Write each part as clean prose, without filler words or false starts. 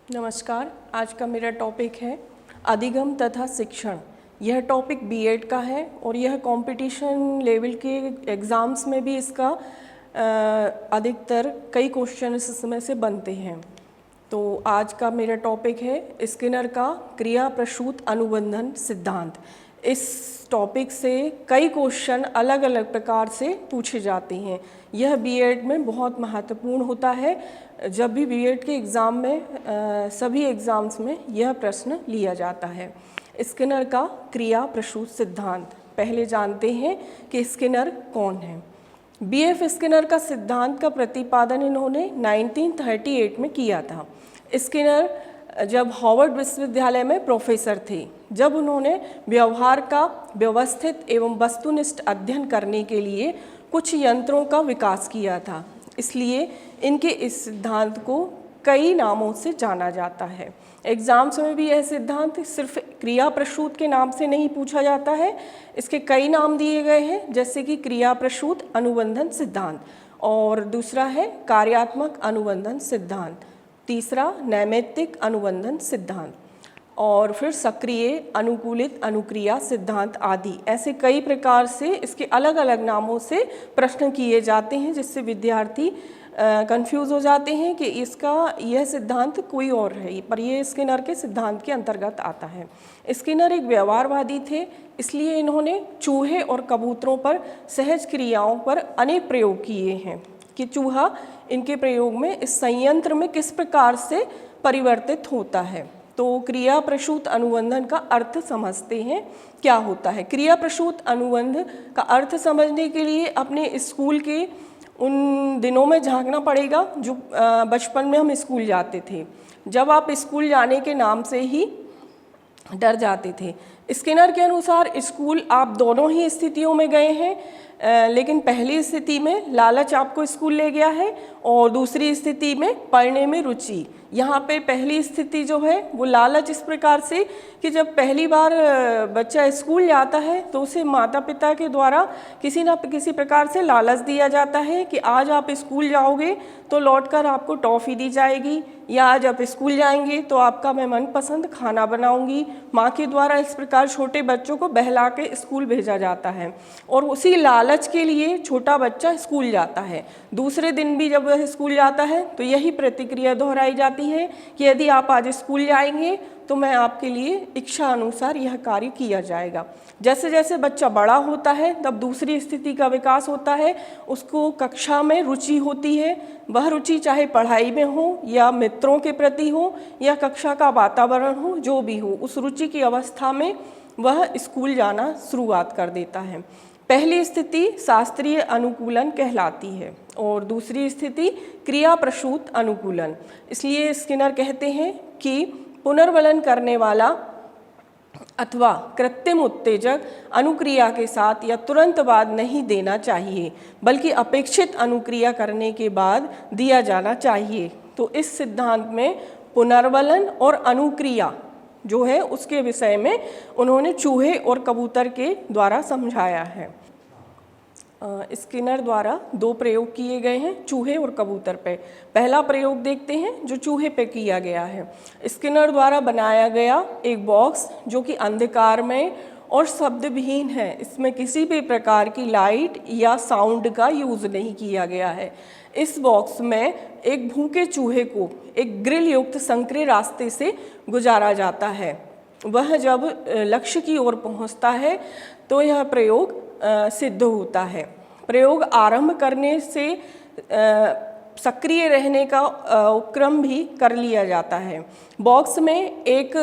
नमस्कार। आज का मेरा टॉपिक है अधिगम तथा शिक्षण। यह टॉपिक बीएड का है और यह कंपटीशन लेवल के एग्ज़ाम्स में भी इसका अधिकतर कई क्वेश्चन इसमें से बनते हैं। तो आज का मेरा टॉपिक है स्किनर का क्रिया प्रसूत अनुबंधन सिद्धांत। इस टॉपिक से कई क्वेश्चन अलग अलग प्रकार से पूछे जाते हैं। यह बीएड में बहुत महत्वपूर्ण होता है। जब भी बीएड के एग्ज़ाम में सभी एग्ज़ाम्स में यह प्रश्न लिया जाता है। स्किनर का क्रिया प्रसूत सिद्धांत। पहले जानते हैं कि स्किनर कौन है। बीएफ स्किनर का सिद्धांत का प्रतिपादन इन्होंने 1938 में किया था। स्किनर जब हार्वर्ड विश्वविद्यालय में प्रोफेसर थे, जब उन्होंने व्यवहार का व्यवस्थित एवं वस्तुनिष्ठ अध्ययन करने के लिए कुछ यंत्रों का विकास किया था, इसलिए इनके इस सिद्धांत को कई नामों से जाना जाता है। एग्ज़ाम्स में भी यह सिद्धांत सिर्फ क्रिया प्रसूत के नाम से नहीं पूछा जाता है, इसके कई नाम दिए गए हैं, जैसे कि क्रिया प्रसूत अनुबंधन सिद्धांत, और दूसरा है कार्यात्मक अनुबंधन सिद्धांत, तीसरा नैमित्तिक अनुबंधन सिद्धांत, और फिर सक्रिय अनुकूलित अनुक्रिया सिद्धांत आदि। ऐसे कई प्रकार से इसके अलग अलग नामों से प्रश्न किए जाते हैं, जिससे विद्यार्थी कंफ्यूज हो जाते हैं कि यह सिद्धांत कोई और है, पर यह स्किनर के सिद्धांत के अंतर्गत आता है। स्किनर एक व्यवहारवादी थे, इसलिए इन्होंने चूहे और कबूतरों पर सहज क्रियाओं पर अनेक प्रयोग किए हैं कि चूहा इनके प्रयोग में इस संयंत्र में किस प्रकार से परिवर्तित होता है। तो क्रिया प्रसूत अनुबंधन का अर्थ समझते हैं क्या होता है। क्रिया प्रसूत अनुबंध का अर्थ समझने के लिए अपने स्कूल के उन दिनों में झांकना पड़ेगा जो बचपन में हम स्कूल जाते थे, जब आप स्कूल जाने के नाम से ही डर जाते थे। स्किनर के अनुसार स्कूल आप दोनों ही स्थितियों में गए हैं, लेकिन पहली स्थिति में लालच आपको स्कूल ले गया है और दूसरी स्थिति में पढ़ने में रुचि। यहाँ पे पहली स्थिति जो है वो लालच इस प्रकार से कि जब पहली बार बच्चा स्कूल जाता है तो उसे माता पिता के द्वारा किसी न किसी प्रकार से लालच दिया जाता है कि आज आप स्कूल जाओगे तो लौटकर आपको टॉफ़ी दी जाएगी, या आज आप स्कूल जाएंगे तो आपका मैं मनपसंद खाना बनाऊंगी। माँ के द्वारा इस प्रकार छोटे बच्चों को बहला के स्कूल भेजा जाता है और उसी लालच के लिए छोटा बच्चा स्कूल जाता है। दूसरे दिन भी जब वह स्कूल जाता है तो यही प्रतिक्रिया दोहराई जाती है कि यदि आप आज स्कूल जाएंगे तो मैं आपके लिए इच्छा अनुसार यह कार्य किया जाएगा। जैसे जैसे बच्चा बड़ा होता है तब दूसरी स्थिति का विकास होता है, उसको कक्षा में रुचि होती है। वह रुचि चाहे पढ़ाई में हो या मित्रों के प्रति हो या कक्षा का वातावरण हो, जो भी हो, उस रुचि की अवस्था में वह स्कूल जाना शुरुआत कर देता है। पहली स्थिति शास्त्रीय अनुकूलन कहलाती है और दूसरी स्थिति क्रिया प्रसूत अनुकूलन। इसलिए स्किनर कहते हैं कि पुनर्वलन करने वाला अथवा कृत्रिम उत्तेजक अनुक्रिया के साथ या तुरंत बाद नहीं देना चाहिए, बल्कि अपेक्षित अनुक्रिया करने के बाद दिया जाना चाहिए। तो इस सिद्धांत में पुनर्वलन और अनुक्रिया जो है उसके विषय में उन्होंने चूहे और कबूतर के द्वारा समझाया है। स्किनर द्वारा दो प्रयोग किए गए हैं चूहे और कबूतर पे। पहला प्रयोग देखते हैं जो चूहे पे किया गया है। स्किनर द्वारा बनाया गया एक बॉक्स जो कि अंधकार में और शब्दविहीन है, इसमें किसी भी प्रकार की लाइट या साउंड का यूज़ नहीं किया गया है। इस बॉक्स में एक भूखे चूहे को एक ग्रिल युक्त संकरे रास्ते से गुजारा जाता है। वह जब लक्ष्य की ओर पहुंचता है तो यह प्रयोग सिद्ध होता है। प्रयोग आरंभ करने से सक्रिय रहने का उपक्रम भी कर लिया जाता है। बॉक्स में एक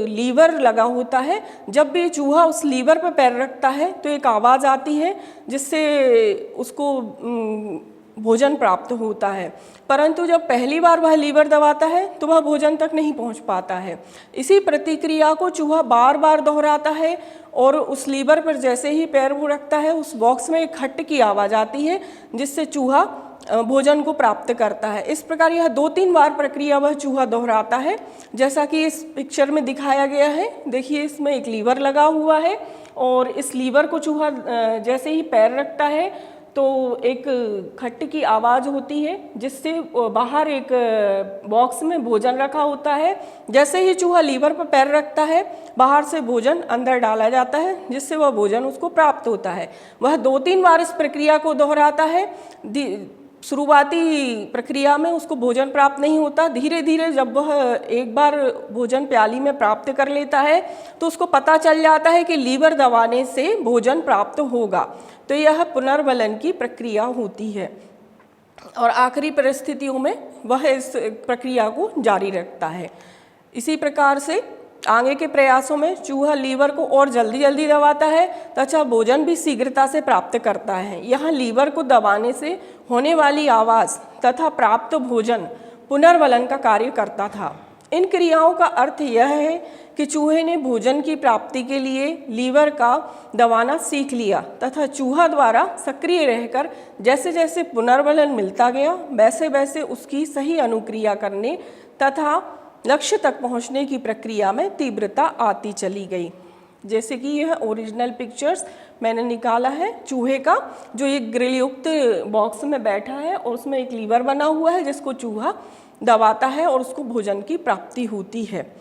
लीवर लगा होता है, जब भी चूहा उस लीवर पर पैर रखता है तो एक आवाज़ आती है जिससे उसको भोजन प्राप्त होता है, परंतु जब पहली बार वह लीवर दबाता है तो वह भोजन तक नहीं पहुंच पाता है। इसी प्रतिक्रिया को चूहा बार बार दोहराता है और उस लीवर पर जैसे ही पैर वो रखता है उस बॉक्स में एक खट की आवाज़ आती है जिससे चूहा भोजन को प्राप्त करता है। इस प्रकार यह 2-3 बार प्रक्रिया वह चूहा दोहराता है, जैसा कि इस पिक्चर में दिखाया गया है। देखिए इसमें एक लीवर लगा हुआ है और इस लीवर को चूहा जैसे ही पैर रखता है तो एक खट्ट की आवाज़ होती है जिससे बाहर एक बॉक्स में भोजन रखा होता है। जैसे ही चूहा लीवर पर पैर रखता है, बाहर से भोजन अंदर डाला जाता है जिससे वह भोजन उसको प्राप्त होता है। वह 2-3 बार इस प्रक्रिया को दोहराता है। शुरुआती प्रक्रिया में उसको भोजन प्राप्त नहीं होता। धीरे धीरे जब वह एक बार भोजन प्याली में प्राप्त कर लेता है तो उसको पता चल जाता है कि लीवर दबाने से भोजन प्राप्त होगा। तो यह पुनर्वलन की प्रक्रिया होती है और आखिरी परिस्थितियों में वह इस प्रक्रिया को जारी रखता है। इसी प्रकार से आगे के प्रयासों में चूहा लीवर को और जल्दी जल्दी दबाता है तथा भोजन भी शीघ्रता से प्राप्त करता है। यहाँ लीवर को दबाने से होने वाली आवाज़ तथा प्राप्त भोजन पुनर्वलन का कार्य करता था। इन क्रियाओं का अर्थ यह है कि चूहे ने भोजन की प्राप्ति के लिए लीवर का दबाना सीख लिया तथा चूहा द्वारा सक्रिय रहकर जैसे जैसे पुनर्वलन मिलता गया वैसे वैसे उसकी सही अनुक्रिया करने तथा लक्ष्य तक पहुंचने की प्रक्रिया में तीव्रता आती चली गई। जैसे कि यह ओरिजिनल पिक्चर्स मैंने निकाला है चूहे का, जो एक ग्रिल युक्त बॉक्स में बैठा है और उसमें एक लीवर बना हुआ है जिसको चूहा दबाता है और उसको भोजन की प्राप्ति होती है।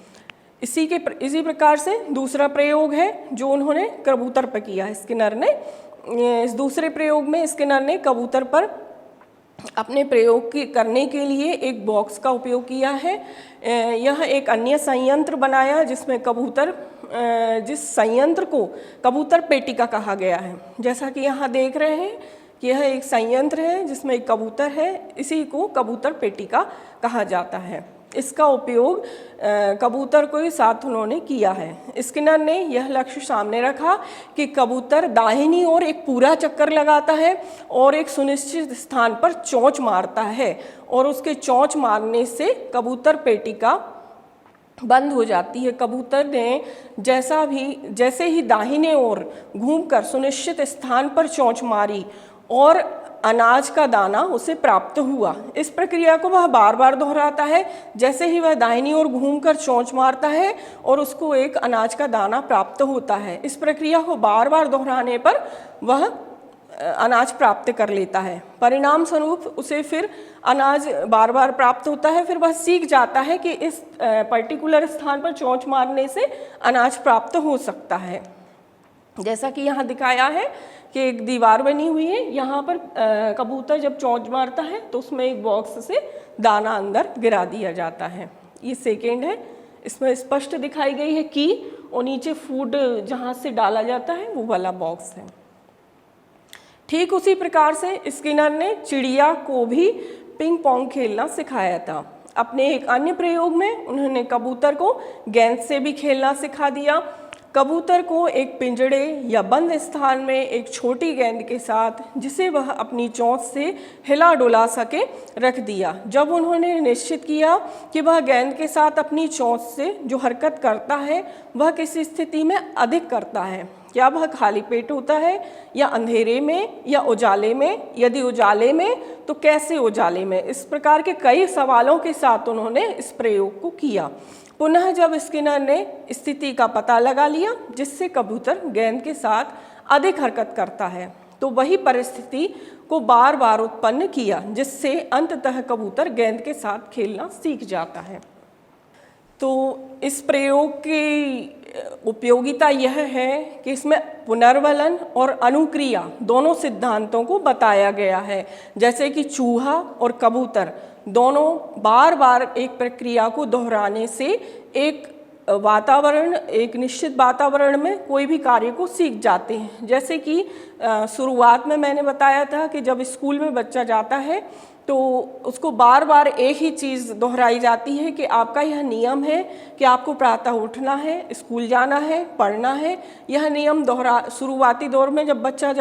इसी प्रकार से दूसरा प्रयोग है जो उन्होंने कबूतर पर किया है स्किनर ने। इस दूसरे प्रयोग में स्किनर ने कबूतर पर अपने प्रयोग करने के लिए एक बॉक्स का उपयोग किया है। यह एक अन्य संयंत्र बनाया जिसमें जिस संयंत्र को कबूतर पेटिका कहा गया है। जैसा कि यहाँ देख रहे हैं कि यह एक संयंत्र है जिसमें एक कबूतर है, इसी को कबूतर पेटिका कहा जाता है। इसका उपयोग कबूतर को ही साथ उन्होंने किया है। स्किनर ने यह लक्ष्य सामने रखा कि कबूतर दाहिनी ओर एक पूरा चक्कर लगाता है और एक सुनिश्चित स्थान पर चोंच मारता है और उसके चोंच मारने से कबूतर पेटिका बंद हो जाती है। कबूतर ने जैसे ही दाहिने ओर घूमकर सुनिश्चित स्थान पर चोंच मारी और अनाज का दाना उसे प्राप्त हुआ। इस प्रक्रिया को वह बार बार दोहराता है। जैसे ही वह दाहिनी ओर घूमकर चोंच मारता है और उसको एक अनाज का दाना प्राप्त होता है। इस प्रक्रिया को बार बार दोहराने पर वह अनाज प्राप्त कर लेता है। परिणाम स्वरूप उसे फिर अनाज बार बार प्राप्त होता है। फिर वह सीख जाता है कि इस पर्टिकुलर स्थान पर चोंच मारने से अनाज प्राप्त हो सकता है। जैसा कि यहाँ दिखाया है कि एक दीवार बनी हुई है, यहाँ पर कबूतर जब चोंच मारता है तो उसमें एक बॉक्स से दाना अंदर गिरा दिया जाता है। ये सेकेंड है, इसमें स्पष्ट दिखाई गई है की और नीचे फूड जहाँ से डाला जाता है वो वाला बॉक्स है। ठीक उसी प्रकार से स्किनर ने चिड़िया को भी पिंग पोंग खेलना सिखाया था। अपने एक अन्य प्रयोग में उन्होंने कबूतर को गेंद से भी खेलना सिखा दिया। कबूतर को एक पिंजड़े या बंद स्थान में एक छोटी गेंद के साथ, जिसे वह अपनी चोंच से हिला डुला सके, रख दिया। जब उन्होंने निश्चित किया कि वह गेंद के साथ अपनी चोंच से जो हरकत करता है वह किस स्थिति में अधिक करता है, क्या वह खाली पेट होता है या अंधेरे में या उजाले में, यदि उजाले में तो कैसे उजाले में, इस प्रकार के कई सवालों के साथ उन्होंने इस प्रयोग को किया। पुनः जब स्किनर ने स्थिति का पता लगा लिया जिससे कबूतर गेंद के साथ अधिक हरकत करता है, तो वही परिस्थिति को बार बार उत्पन्न किया जिससे अंततः कबूतर गेंद के साथ खेलना सीख जाता है। तो इस प्रयोग की उपयोगिता यह है कि इसमें पुनर्वलन और अनुक्रिया दोनों सिद्धांतों को बताया गया है। जैसे कि चूहा और कबूतर दोनों बार बार एक प्रक्रिया को दोहराने से एक निश्चित वातावरण में कोई भी कार्य को सीख जाते हैं। जैसे कि शुरुआत में मैंने बताया था कि जब स्कूल में बच्चा जाता है तो उसको बार बार एक ही चीज़ दोहराई जाती है कि आपका यह नियम है कि आपको प्रातः उठना है, स्कूल जाना है, पढ़ना है। यह नियम शुरुआती दौर में जब बच्चा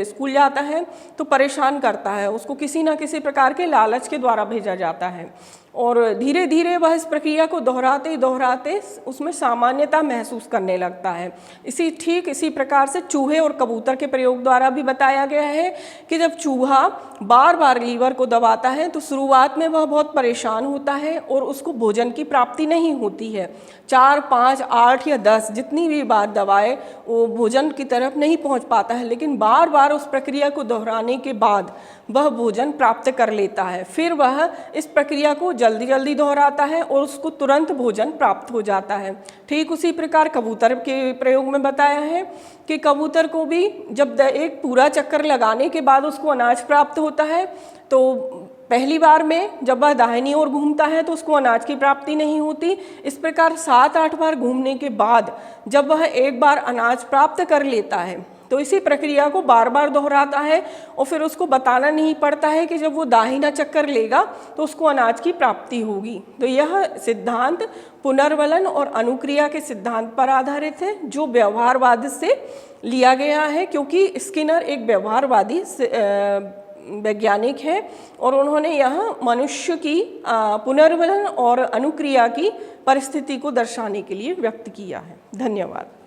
स्कूल जाता है तो परेशान करता है, उसको किसी न किसी प्रकार के लालच के द्वारा भेजा जाता है और धीरे धीरे वह इस प्रक्रिया को दोहराते दोहराते उसमें सामान्यता महसूस करने लगता है। इसी प्रकार से चूहे और कबूतर के प्रयोग द्वारा भी बताया गया है कि जब चूहा बार बार लीवर को दबाता है तो शुरुआत में वह बहुत परेशान होता है और उसको भोजन की प्राप्ति नहीं होती है। 4, 5, 8 या 10 जितनी भी बार दबाए वो भोजन की तरफ नहीं पहुंच पाता है, लेकिन बार बार उस प्रक्रिया को दोहराने के बाद वह भोजन प्राप्त कर लेता है। फिर वह इस प्रक्रिया को जल्दी जल्दी दोहराता है और उसको तुरंत भोजन प्राप्त हो जाता है। ठीक उसी प्रकार कबूतर के प्रयोग में बताया है कि कबूतर को भी जब एक पूरा चक्कर लगाने के बाद उसको अनाज प्राप्त होता है तो पहली बार में जब वह दाहिनी ओर घूमता है तो उसको अनाज की प्राप्ति नहीं होती। इस प्रकार 7-8 बार घूमने के बाद जब वह एक बार अनाज प्राप्त कर लेता है तो इसी प्रक्रिया को बार बार दोहराता है और फिर उसको बताना नहीं पड़ता है कि जब वो दाहिना चक्कर लेगा तो उसको अनाज की प्राप्ति होगी। तो यह सिद्धांत पुनर्वलन और अनुक्रिया के सिद्धांत पर आधारित है जो व्यवहारवाद से लिया गया है, क्योंकि स्किनर एक व्यवहारवादी वैज्ञानिक है और उन्होंने यहाँ मनुष्य की पुनर्वलन और अनुक्रिया की परिस्थिति को दर्शाने के लिए व्यक्त किया है। धन्यवाद।